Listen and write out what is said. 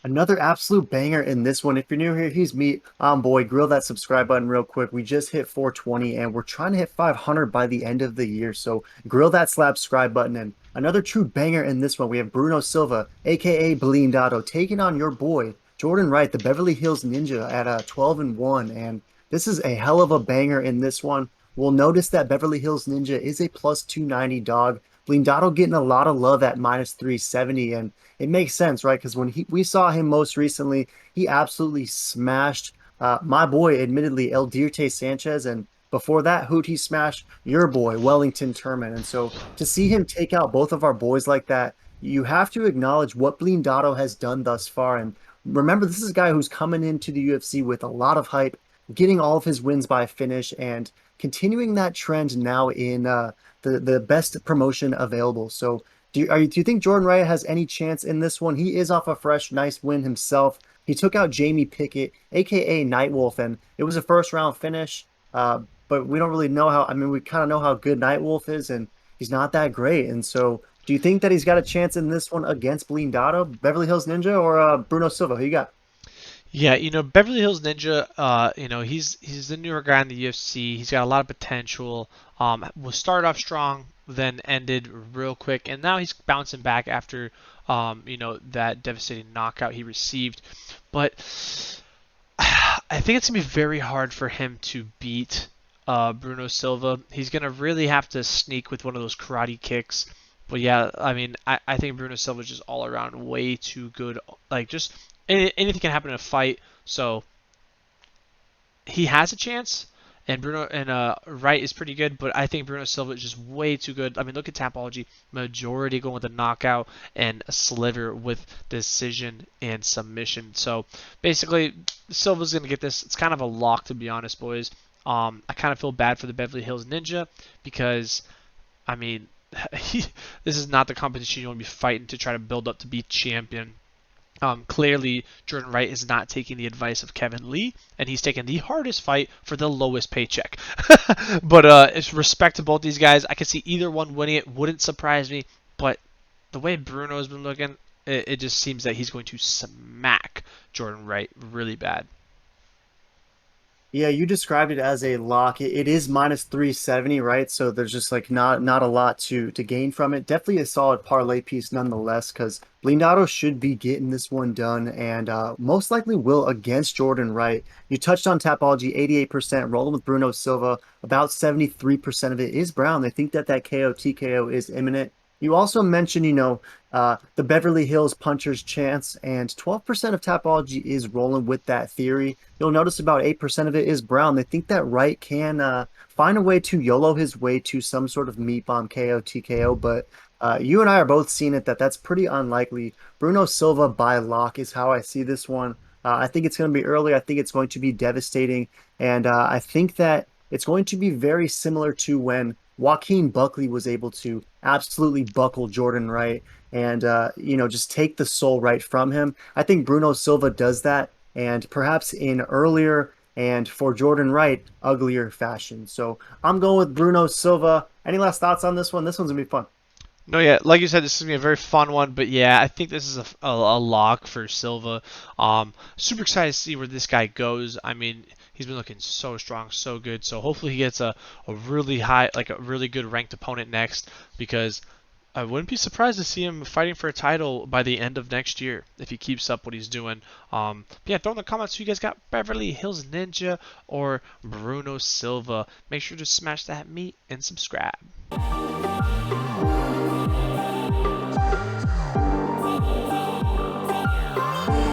Another absolute banger in this one. If you're new here, he's me. Boy. Grill that subscribe button real quick. We just hit 420 and we're trying to hit 500 by the end of the year. So grill that subscribe button. And another true banger in this one. We have Bruno Silva, aka Blindado, taking on your boy Jordan Wright, the Beverly Hills Ninja, at 12-1. And this is a hell of a banger in this one. We'll notice that Beverly Hills Ninja is a plus 290 dog. Blindado getting a lot of love at minus 370, and it makes sense, right? Because when we saw him most recently, he absolutely smashed my boy, admittedly, El Dirte Sanchez, and before that, who'd he smash? Your boy, Wellington Turman. And so to see him take out both of our boys like that, you have to acknowledge what Blindado has done thus far. And remember, this is a guy who's coming into the UFC with a lot of hype, getting all of his wins by finish, and continuing that trend now in the best promotion available. So do you think Jordan Wright has any chance in this one? He is off a fresh, nice win himself. He took out Jamie Pickett, aka Nightwolf, and it was a first round finish. But we don't really know how. I mean, we kind of know how good Nightwolf is, and he's not that great. And so, do you think that he's got a chance in this one against Blindado, Beverly Hills Ninja, or Bruno Silva? Who you got? Yeah, Beverly Hills Ninja, he's the newer guy in the UFC. He's got a lot of potential. Was started off strong, then ended real quick, and now he's bouncing back after, that devastating knockout he received. But I think it's gonna be very hard for him to beat Bruno Silva. He's gonna really have to sneak with one of those karate kicks. But yeah, I mean, I think Bruno Silva is just all around way too good. Like, just anything can happen in a fight. So he has a chance, and Bruno and Wright is pretty good, but I think Bruno Silva is just way too good. I mean, look at Tapology, majority going with a knockout and a sliver with decision and submission. So basically, Silva's gonna get this. It's kind of a lock, to be honest, boys. I kind of feel bad for the Beverly Hills Ninja because, I mean, this is not the competition you want to be fighting to try to build up to be champion. Clearly, Jordan Wright is not taking the advice of Kevin Lee, and he's taking the hardest fight for the lowest paycheck. But it's respect to both these guys. I could see either one winning it. Wouldn't surprise me. But the way Bruno's been looking, it just seems that he's going to smack Jordan Wright really bad. Yeah, you described it as a lock. It is minus 370, right? So there's just like not a lot to gain from it. Definitely a solid parlay piece nonetheless, because Blindado should be getting this one done and most likely will against Jordan Wright. You touched on Tapology, 88% rolling with Bruno Silva. About 73% of it is Brown. They think that KO TKO is imminent. You also mentioned, the Beverly Hills puncher's chance, and 12% of Tapology is rolling with that theory. You'll notice about 8% of it is Brown. They think that Wright can find a way to YOLO his way to some sort of meat bomb KO TKO, but you and I are both seeing it that that's pretty unlikely. Bruno Silva by lock is how I see this one. I think it's going to be early. I think it's going to be devastating, and I think that it's going to be very similar to when Joaquin Buckley was able to absolutely buckle Jordan Wright and just take the soul right from him. I think Bruno Silva does that, and perhaps in earlier and for Jordan Wright, uglier fashion. So I'm going with Bruno Silva. Any last thoughts on this one? This one's gonna be fun. No, yeah, like you said, this is gonna be a very fun one. But yeah, I think this is a lock for Silva. Super excited to see where this guy goes. I mean, he's been looking so strong, so good. So hopefully he gets a really high, like a really good ranked opponent next, because I wouldn't be surprised to see him fighting for a title by the end of next year if he keeps up what he's doing. Yeah, throw in the comments who you guys got, Beverly Hills Ninja or Bruno Silva. Make sure to smash that meat and subscribe.